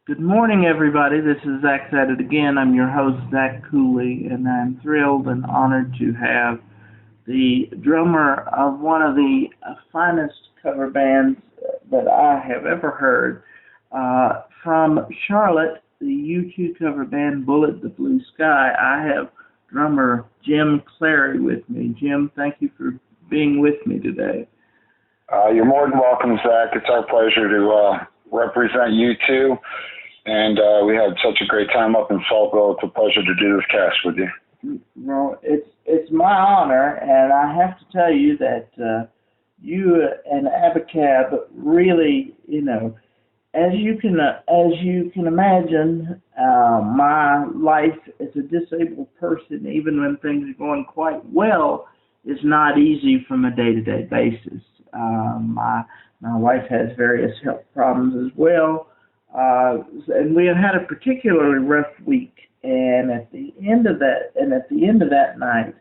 Good morning, everybody. This is Zach at it again. I'm your host, Zach Cooley, and I'm thrilled and honored to have the drummer of one of the finest cover bands that I have ever heard. From Charlotte, the U2 cover band Bullet the Blue Sky, I have drummer Jim Clarey with me. Jim, thank you for being with me today. You're more than welcome, Zach. It's our pleasure to represent you too. And we had such a great time up in Saltville. It's a pleasure to do this cast with you. Well, it's my honor, and I have to tell you that you and Abacab really, as you can imagine, my life as a disabled person, even when things are going quite well, is not easy from a day-to-day basis. My wife has various health problems as well. And we had a particularly rough week, and at the end of that night,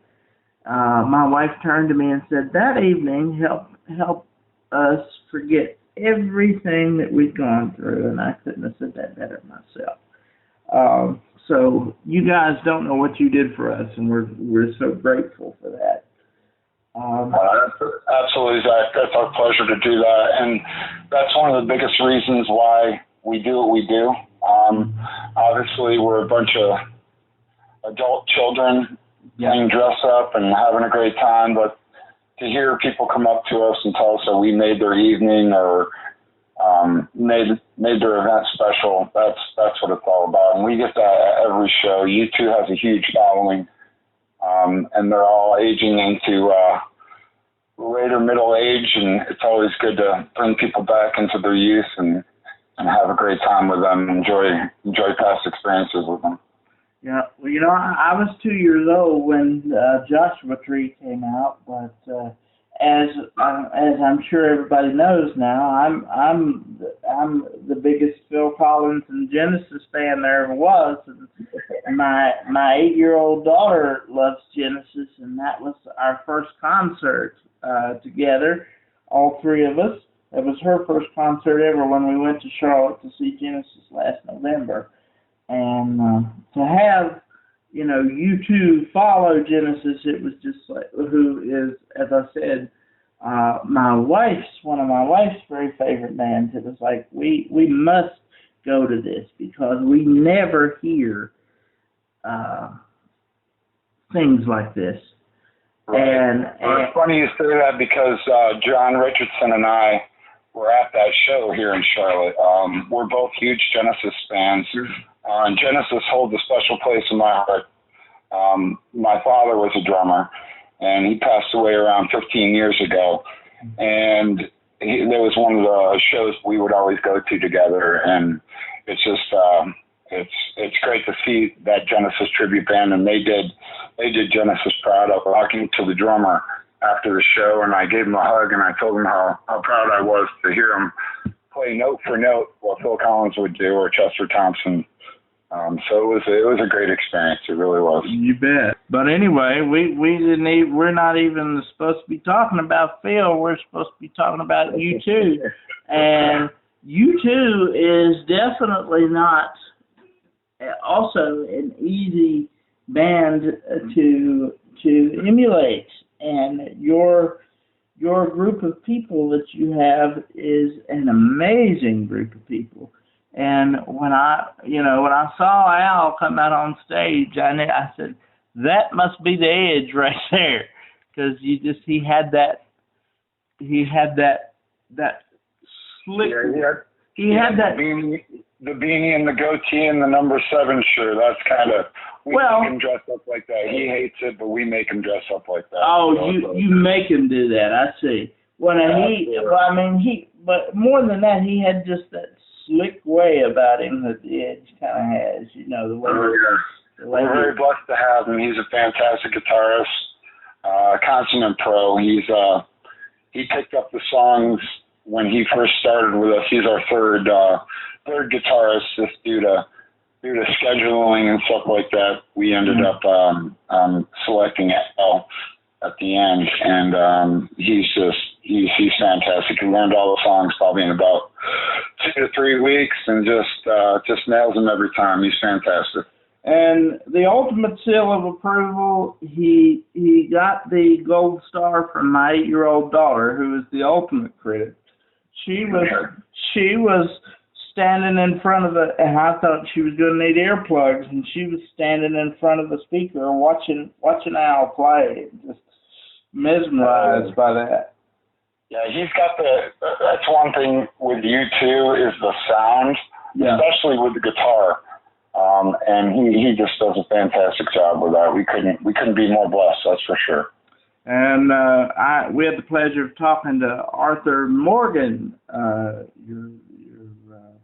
my wife turned to me and said, "That evening, help us forget everything that we'd gone through." And I couldn't have said that better myself. So you guys don't know what you did for us, and we're so grateful for that. Absolutely, Zach. That's our pleasure to do that, and that's one of the biggest reasons why we do what we do. Obviously, we're a bunch of adult children playing dress up and having a great time, but to hear people come up to us and tell us that we made their evening or made their event special, that's what it's all about. And we get that at every show. U2 has a huge following, and they're all aging into later middle age, and it's always good to bring people back into their youth and have a great time with them, enjoy past experiences with them. Yeah, well, I was 2 years old when Joshua Tree came out, but as I'm sure everybody knows now, I'm the biggest Phil Collins and Genesis fan there ever was. And my 8-year-old daughter loves Genesis, and that was our first concert together, all three of us. It was her first concert ever when we went to Charlotte to see Genesis last November. And to have, U2 follow Genesis, it was just like, who is, as I said, one of my wife's very favorite bands. It was like, we must go to this because we never hear things like this. Right. And it's funny you say that because John Richardson and I were at that show here in Charlotte. We're both huge Genesis fans. And Genesis holds a special place in my heart. My father was a drummer, and he passed away around 15 years ago. And there was one of the shows we would always go to together. And it's just, it's great to see that Genesis tribute band, and they did Genesis proud. I was talking to the drummer after the show, and I gave him a hug, and I told him how proud I was to hear him play note for note what Phil Collins would do or Chester Thompson. So it was a great experience. It really was. You bet. But anyway, we're not even supposed to be talking about Phil. We're supposed to be talking about U2, and U2 is definitely not also an easy band to emulate. And your group of people that you have is an amazing group of people. And when I saw Al come out on stage, I said, that must be the edge right there, because he had that slick. Yeah, he had that the beanie and the goatee and the number 7 shirt. That's kind of. We make him dress up like that. He hates it, but we make him dress up like that. Oh, you make him do that. I see. But more than that, he had just that slick way about him that the Edge kind of has. The way. We're very blessed to have him. He's a fantastic guitarist, consummate pro. He picked up the songs when he first started with us. He's our third guitarist, just due to scheduling and stuff like that. We ended up selecting Al. at the end, and he's fantastic. He learned all the songs probably in about 2 to 3 weeks, and just nails them every time. He's fantastic. And the ultimate seal of approval, he got the gold star from my 8-year-old daughter, who is the ultimate critic. She was standing in front of and I thought she was going to need earplugs, and she was standing in front of the speaker watching Al play, just mesmerized by that. Yeah, he's got that's one thing with you too, is the sound, especially with the guitar. And he just does a fantastic job with that. We couldn't be more blessed, that's for sure. And we had the pleasure of talking to Arthur Morgan, your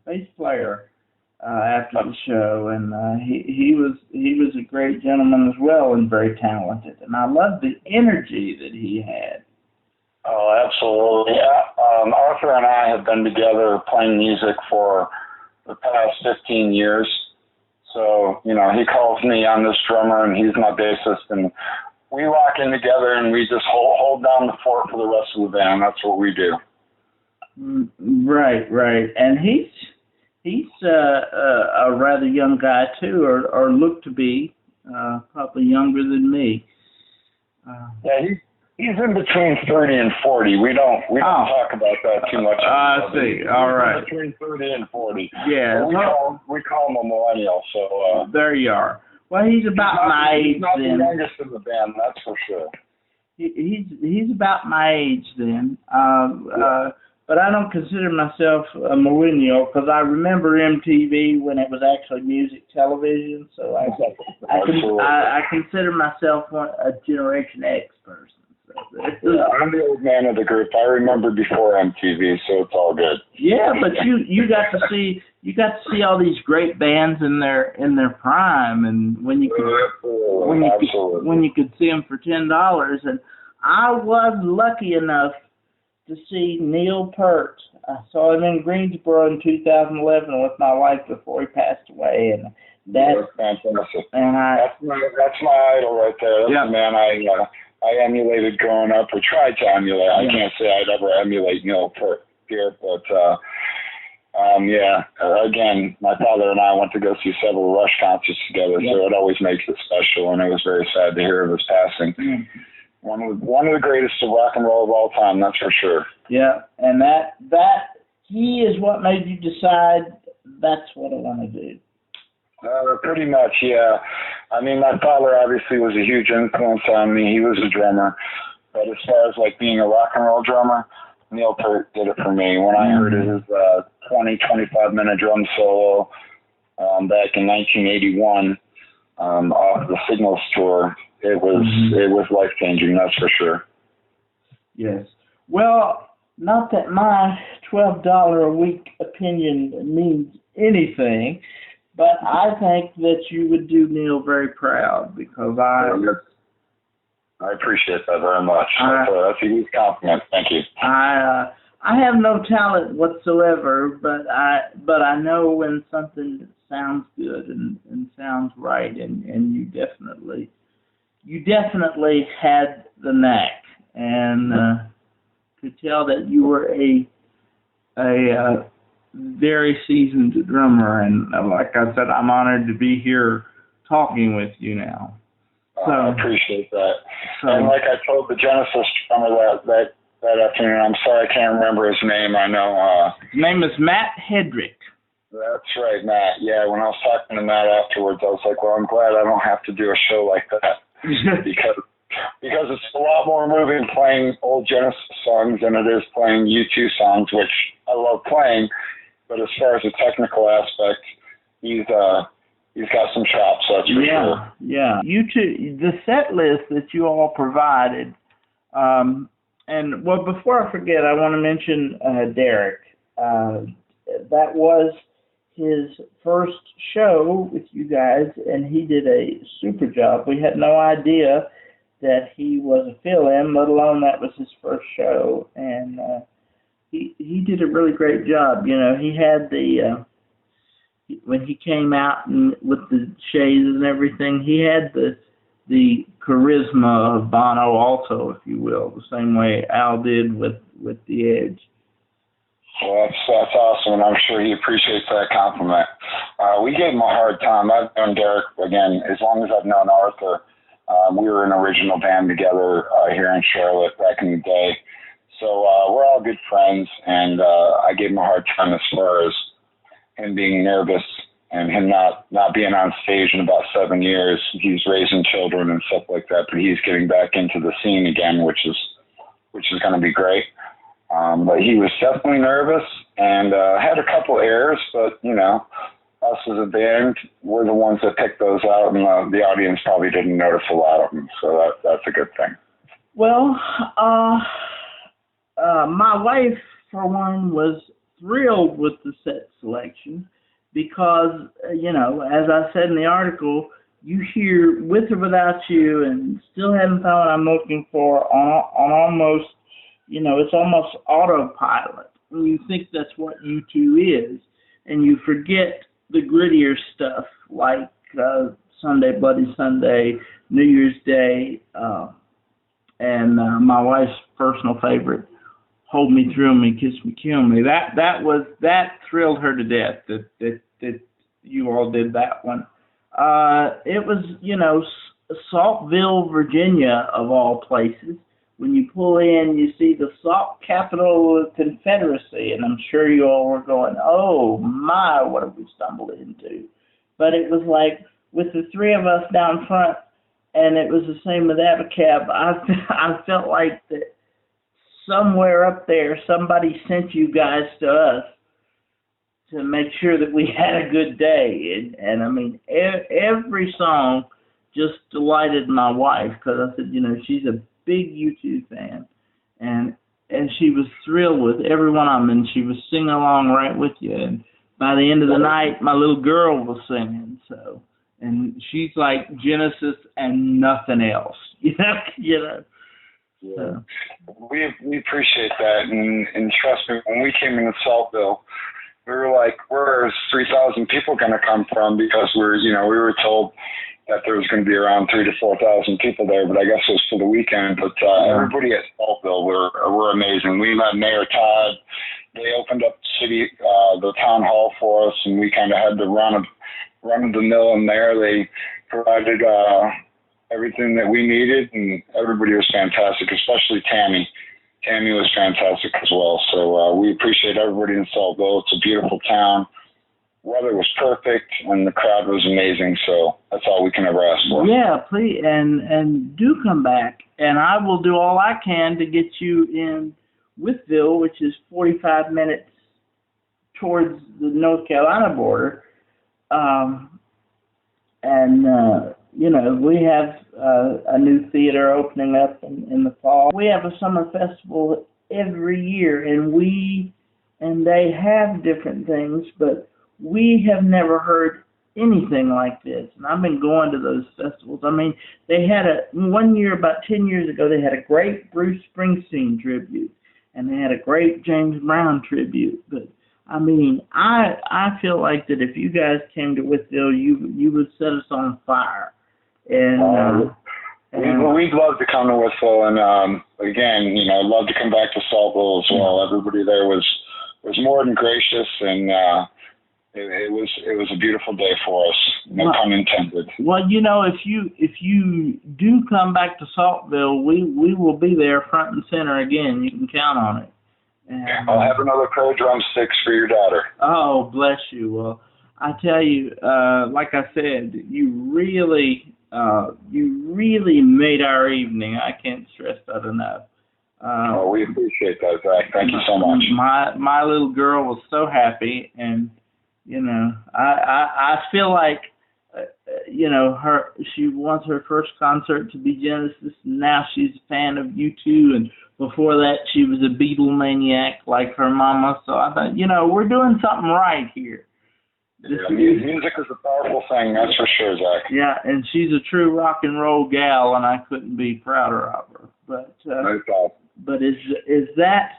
bass player, after the show, and he was a great gentleman as well, and very talented. And I loved the energy that he had. Oh, absolutely. Yeah. Arthur and I have been together playing music for the past 15 years. So, he calls me, I'm this drummer, and he's my bassist, and we lock in together, and we just hold down the fort for the rest of the band. That's what we do. Right. And he's a rather young guy, too, or looked to be, probably younger than me. He's in between 30 and 40. We don't talk about that too much. I see. All right. Between 30 and 40. Yeah. We call him a millennial. So there you are. Well, he's about my age. He's not then. the youngest in the band, that's for sure. He's about my age then. But I don't consider myself a millennial because I remember MTV when it was actually music television. So I consider myself a Generation X person. I'm the old man of the group. I remember before MTV, so it's all good. Yeah, but you got to see all these great bands in their prime, and when you could see them for $10. And I was lucky enough to see Neil Peart. I saw him in Greensboro in 2011 with my wife before he passed away, and that's fantastic. And that's my idol right there. That's the man I emulated growing up, or tried to emulate. I can't say I'd ever emulate Neil Peart here, but again, my father and I went to go see several Rush concerts together, so it always makes it special, and it was very sad to hear of his passing. One of the greatest of rock and roll of all time, that's for sure. Yeah, and that he is what made you decide that's what I want to do. Pretty much, yeah. I mean, my father obviously was a huge influence on me. He was a drummer. But as far as like being a rock and roll drummer, Neil Peart did it for me. When I heard his 25-minute drum solo back in 1981 off the Signals tour, it was life-changing, that's for sure. Yes. Well, not that my $12 a week opinion means anything, but I think that you would do Neil very proud because I appreciate that very much. That's a huge compliment. Thank you. I have no talent whatsoever, but I know when something sounds good and sounds right, and you definitely had the knack, and could tell that you were a very seasoned drummer, and like I said, I'm honored to be here talking with you now. So, I appreciate that. And like I told the Genesis drummer that afternoon, I'm sorry I can't remember his name. I know his name is Matt Hedrick. That's right, Matt. Yeah, when I was talking to Matt afterwards, I was like, well, I'm glad I don't have to do a show like that because it's a lot more moving playing old Genesis songs than it is playing U2 songs, which I love playing. But as far as the technical aspect, he's got some chops, that's for sure. Yeah. U2, the set list that you all provided, and well, before I forget, I want to mention Derek. That was his first show with you guys, and he did a super job. We had no idea that he was a fill-in, let alone that was his first show, and he did a really great job. You know, he had when he came out and with the shades and everything, he had the charisma of Bono also, if you will, the same way Al did with The Edge. Well, that's awesome, and I'm sure he appreciates that compliment. We gave him a hard time. I've known Derek, again, as long as I've known Arthur. We were an original band together here in Charlotte back in the day. So we're all good friends, and I gave him a hard time as far as him being nervous and him not being on stage in about 7 years. He's raising children and stuff like that, but he's getting back into the scene again, which is going to be great. But he was definitely nervous and had a couple errors, but, you know, us as a band, we're the ones that picked those out, and the audience probably didn't notice a lot of them, so that's a good thing. Well, my wife, for one, was thrilled with the set selection because, you know, as I said in the article, you hear With or Without You and Still Haven't Found What I'm Looking For on almost, you know, it's almost autopilot. And you think that's what U2 is, and you forget the grittier stuff like Sunday Bloody Sunday, New Year's Day, and my wife's personal favorite, Hold Me, Thrill Me, Kiss Me, Kill Me. That thrilled her to death that you all did that one. It was, you know, Saltville, Virginia, of all places. When you pull in, you see the salt capital of the Confederacy, and I'm sure you all were going, oh my, what have we stumbled into? But it was like, with the three of us down front, and it was the same with Abacab, I felt like that somewhere up there, somebody sent you guys to us to make sure that we had a good day. And I mean, every song just delighted my wife, because I said, you know, she's a big U2 fan, and she was thrilled with every one of them, and she was singing along right with you. And by the end of the night, my little girl was singing. So, and she's like Genesis and nothing else, you know. Yeah. So. We appreciate that, and trust me, when we came into Saltville, we were like, where's 3,000 people going to come from? Because we were told that there was going to be around 3,000 to 4,000 people there, but I guess it was for the weekend. But everybody at Saltville were amazing. We met Mayor Todd. They opened up the town hall for us, and we kind of had the run of the mill in there. They provided everything that we needed, and everybody was fantastic, especially Tammy. Tammy was fantastic as well. So we appreciate everybody in Saltville. It's a beautiful town. Weather was perfect, and the crowd was amazing, so that's all we can ever ask for. Yeah, please, and do come back, and I will do all I can to get you in Withville, which is 45 minutes towards the North Carolina border, you know, we have a new theater opening up in the fall. We have a summer festival every year, and they have different things, but we have never heard anything like this. And I've been going to those festivals. I mean, they had one year, about 10 years ago, they had a great Bruce Springsteen tribute, and they had a great James Brown tribute. But I mean, I feel like that if you guys came to Withville, you would set us on fire. And we'd love to come to Withville, and again, you know, I'd love to come back to Saltville as well. Everybody there was more than gracious, and it was a beautiful day for us. No pun intended. Well, you know, if you do come back to Saltville, we will be there front and center again. You can count on it. And I'll have another pair of drumsticks for your daughter. Oh, bless you. Well, I tell you, like I said, you really made our evening. I can't stress that enough. We appreciate that, Zach. Thank you so much. My little girl was so happy, and you know, I feel like you know, she wants her first concert to be Genesis, and now she's a fan of U2, and before that she was a Beatle maniac like her mama. So I thought, you know, we're doing something right here. Yeah, music is a powerful thing, that's for sure, Zach. Yeah, and she's a true rock and roll gal, and I couldn't be prouder of her. But no problem. But is that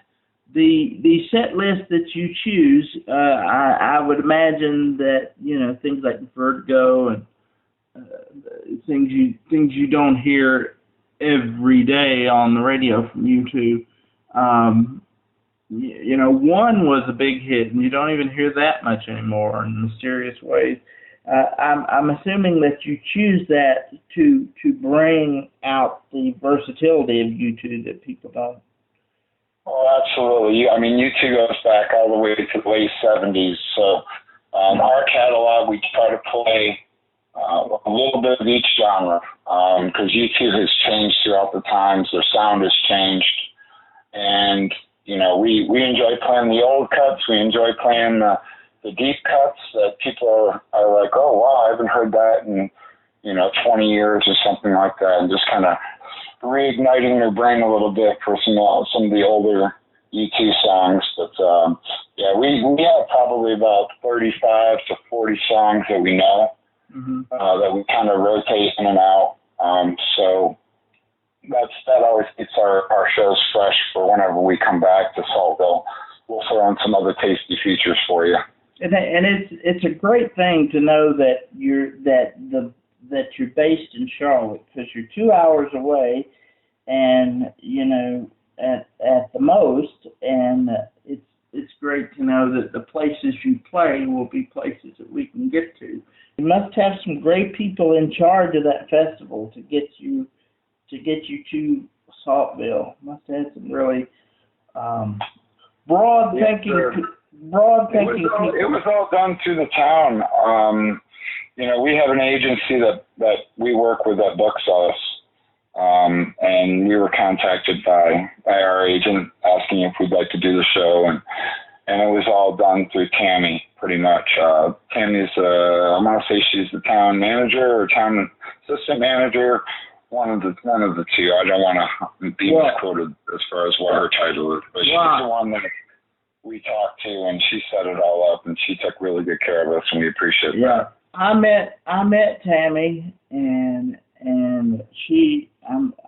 the set list that you choose? I would imagine that, you know, things like Vertigo and things you don't hear every day on the radio from U2. One was a big hit, and you don't even hear that much anymore in mysterious ways. I'm assuming that you choose that to bring out the versatility of U2 that people don't. Oh, absolutely. I mean, U2 goes back all the way to the late 70s. So our catalog, we try to play a little bit of each genre because U2 has changed throughout the times. Their sound has changed. And, we enjoy playing the old cuts. We enjoy playing the deep cuts that people are like, oh, wow, I haven't heard that in, 20 years or something like that. And just kind of reigniting their brain a little bit for some of the older U2 songs. But, we have probably about 35 to 40 songs that we know that we kind of rotate in and out. So that always keeps our shows fresh for whenever we come back to Saltville. We'll throw in some other tasty features for you. And it's a great thing to know that you're based in Charlotte, because you're 2 hours away, and at the most, and it's great to know that the places you play will be places that we can get to. You must have some great people in charge of that festival to get you to Saltville. Must have some really broad thinking people. It was all done through the town. We have an agency that we work with that books us, and we were contacted by our agent asking if we'd like to do the show, and it was all done through Tammy, pretty much. Tammy's, I want to say she's the town manager or town assistant manager, one of the two. I don't want to be misquoted as far as what her title is, but she's the one that we talked to, and she set it all up, and she took really good care of us, and we appreciate that. I met Tammy, and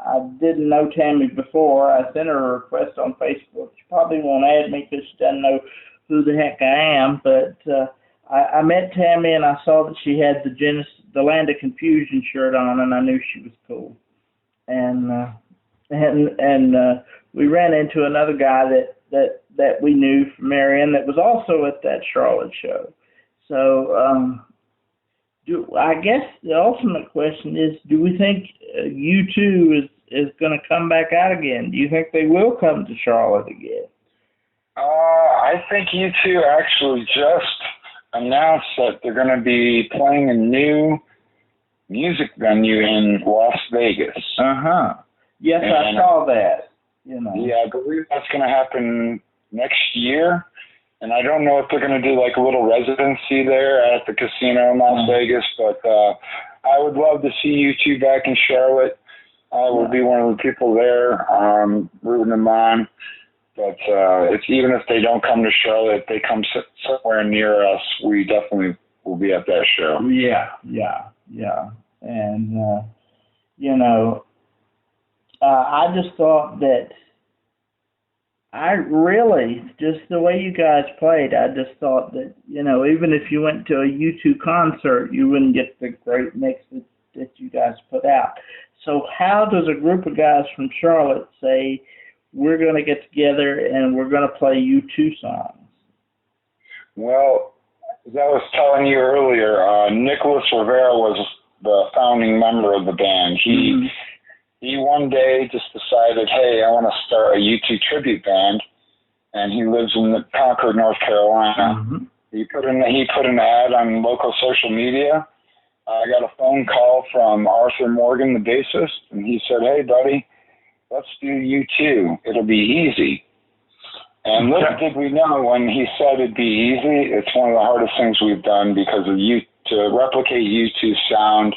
I didn't know Tammy before. I sent her a request on Facebook. She probably won't add me because she doesn't know who the heck I am. But I met Tammy, and I saw that she had the Land of Confusion shirt on, and I knew she was cool. And we ran into another guy that we knew from Marion that was also at that Charlotte show. So I guess the ultimate question is, do we think U2 is going to come back out again? Do you think they will come to Charlotte again? I think U2 actually just announced that they're going to be playing a new music venue in Las Vegas. Yes, I saw that. Yeah, I believe that's going to happen next year. And I don't know if they're going to do like a little residency there at the casino in Las Vegas, but I would love to see U2 back in Charlotte. I would be one of the people there rooting them on. But it's even if they don't come to Charlotte, if they come somewhere near us, we definitely will be at that show. Yeah. And, I just thought that just the way you guys played, I just thought that, even if you went to a U2 concert, you wouldn't get the great mix that you guys put out. So how does a group of guys from Charlotte say, we're going to get together and we're going to play U2 songs? Well, as I was telling you earlier, Nicholas Rivera was the founding member of the band. He one day just decided, hey, I want to start a U2 tribute band, and he lives in Concord, North Carolina. He put an ad on local social media. I got a phone call from Arthur Morgan, the bassist, and he said, hey, buddy, let's do U2. It'll be easy. And little did we know, when he said it'd be easy, it's one of the hardest things we've done, because to replicate U2's sound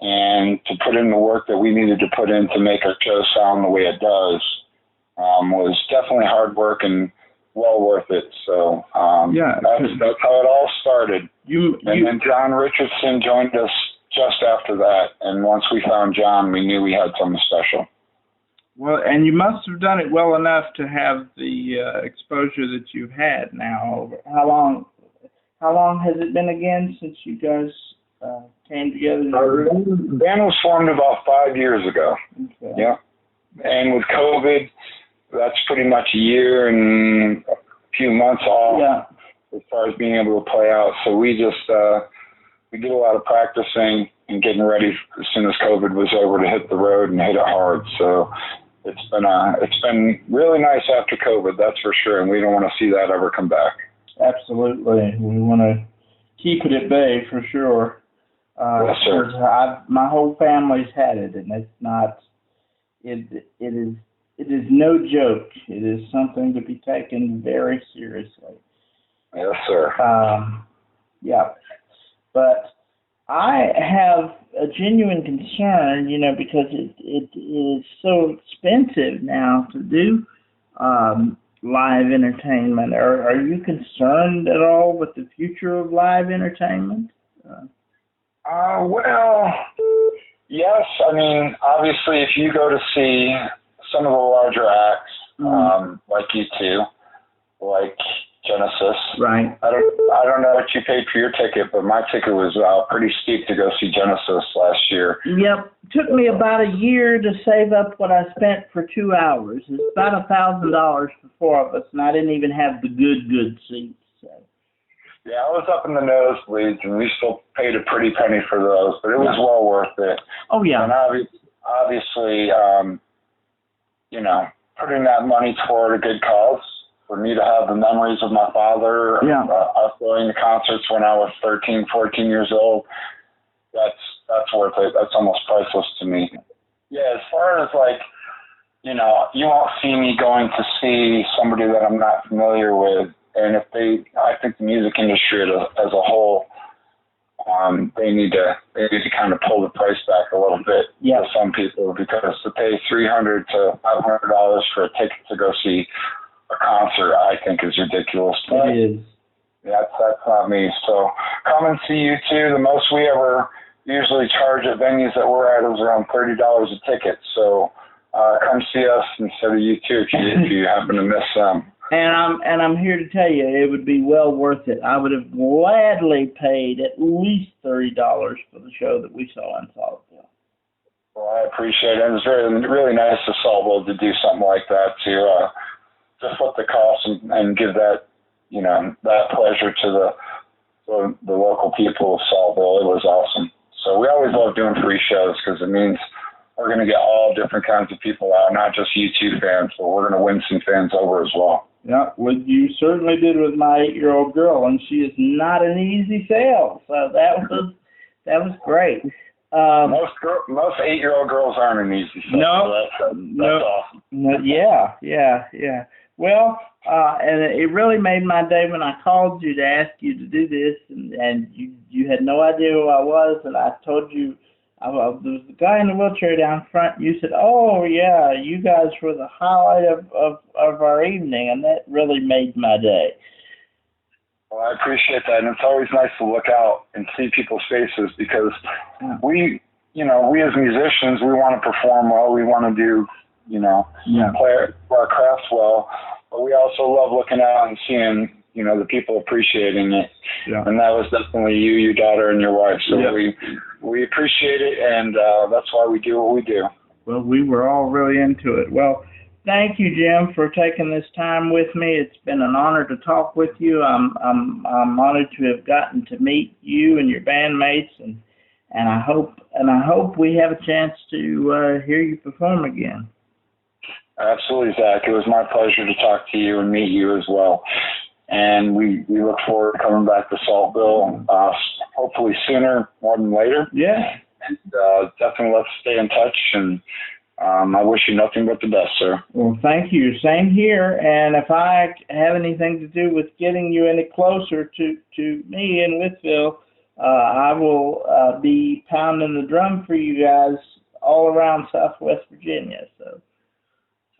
and to put in the work that we needed to put in to make our show sound the way it does was definitely hard work and well worth it. So that's how it all started. And then John Richardson joined us just after that. And once we found John, we knew we had something special. Well, and you must have done it well enough to have the exposure that you've had now. How long has it been again since you guys came together? The band was formed about 5 years ago. Okay. Yeah. And with COVID, that's pretty much a year and a few months off as far as being able to play out. So we just we did a lot of practicing and getting ready as soon as COVID was over to hit the road and hit it hard. So it's been really nice after COVID, that's for sure, and we don't want to see that ever come back. Absolutely, we want to keep it at bay for sure. Yes, sir. My whole family's had it, and it's not. It is no joke. It is something to be taken very seriously. Yes, sir. Yeah, but I have a genuine concern, because it is so expensive now to do live entertainment. Are you concerned at all with the future of live entertainment? Well, yes. I mean, obviously, if you go to see some of the larger acts, like U2, like Genesis, right? I don't know what you paid for your ticket, but my ticket was pretty steep to go see Genesis last year. Yep, took me about a year to save up what I spent for 2 hours. It's about $1,000 for 4 of us, and I didn't even have the good seats. So. Yeah, I was up in the nosebleeds, and we still paid a pretty penny for those, but it was well worth it. Oh yeah. And obviously, putting that money toward a good cause. For me to have the memories of my father, us going to concerts when I was 13, 14 years old, that's worth it. That's almost priceless to me. Yeah, as far as you won't see me going to see somebody that I'm not familiar with. And I think the music industry as a whole, they need to kind of pull the price back a little bit for some people, because to pay $300 to $500 for a ticket to go see a concert, I think, is ridiculous. It is. Yeah, that's not me. So come and see U2. The most we ever usually charge at venues that we're at is around $30 a ticket. So come see us instead of U2 if you happen to miss them. And I'm here to tell you, it would be well worth it. I would have gladly paid at least $30 for the show that we saw in Saltville. Well, I appreciate it. It was really nice of Saltville to do something like that, to flip the cost and give that, that pleasure to the local people of Saltville. It was awesome. So we always love doing free shows because it means we're going to get all different kinds of people out, not just U2 fans, but we're going to win some fans over as well. Yeah, well, you certainly did with my 8-year-old girl, and she is not an easy sale. So that was great. Most 8-year-old girls aren't an easy sale. No, so that's awesome. No, yeah. Well, and it really made my day when I called you to ask you to do this, and you had no idea who I was, and I told you there was the guy in the wheelchair down front. You said, "Oh yeah, you guys were the highlight of our evening," and that really made my day. Well, I appreciate that, and it's always nice to look out and see people's faces because we as musicians, we want to perform well, we want to do, play our crafts well, but we also love looking out and seeing, the people appreciating it. Yeah. And that was definitely you, your daughter, and your wife. So we appreciate it, and that's why we do what we do. Well, we were all really into it. Well, thank you, Jim, for taking this time with me. It's been an honor to talk with you. I'm honored to have gotten to meet you and your bandmates, and I hope we have a chance to hear you perform again. Absolutely, Zach. It was my pleasure to talk to you and meet you as well. And we look forward to coming back to Saltville, hopefully sooner more than later. Yeah. And definitely let's stay in touch, and I wish you nothing but the best, sir. Well, thank you. Same here. And if I have anything to do with getting you any closer to me in Withville, I will be pounding the drum for you guys all around Southwest Virginia. So.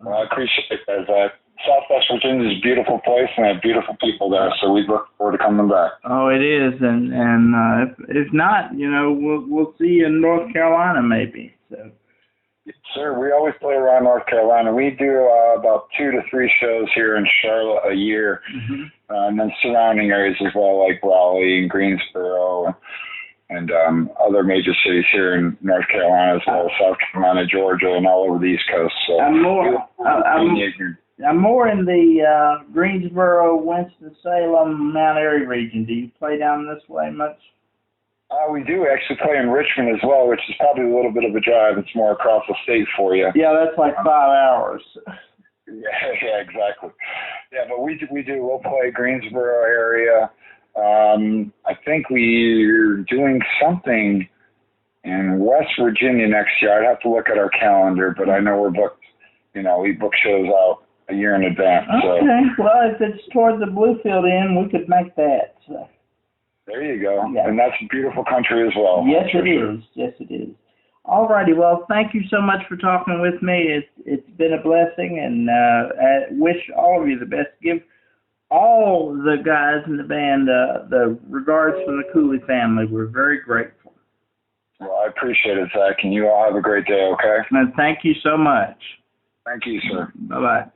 Well, I appreciate that, Zach. Southwest Virginia is a beautiful place, and I have beautiful people there, so we look forward to coming back. Oh, it is, and if not, we'll see you in North Carolina maybe. So. Yes, sir, we always play around North Carolina. We do about 2 to 3 shows here in Charlotte a year, and then surrounding areas as well, like Raleigh and Greensboro and other major cities here in North Carolina, as well as South Carolina, Georgia, and all over the East Coast. So I'm more in the Greensboro, Winston-Salem, Mount Airy region. Do you play down this way much? We do actually play in Richmond as well, which is probably a little bit of a drive. It's more across the state for you. Yeah, that's like 5 hours. Yeah, exactly. Yeah, but we do. We'll play Greensboro area. I think we're doing something in West Virginia next year. I'd have to look at our calendar, but I know we're booked. We book shows out a year in advance. Okay. So. Well, if it's toward the Bluefield end, we could make that. So. There you go. Yeah. And that's a beautiful country as well. Yes, it is. Yes, it is. All righty. Well, thank you so much for talking with me. It's been a blessing, and I wish all of you the best. Give all the guys in the band the regards from the Cooley family. We're very grateful. Well, I appreciate it, Zach, and you all have a great day, okay? And thank you so much. Thank you, sir. Bye-bye.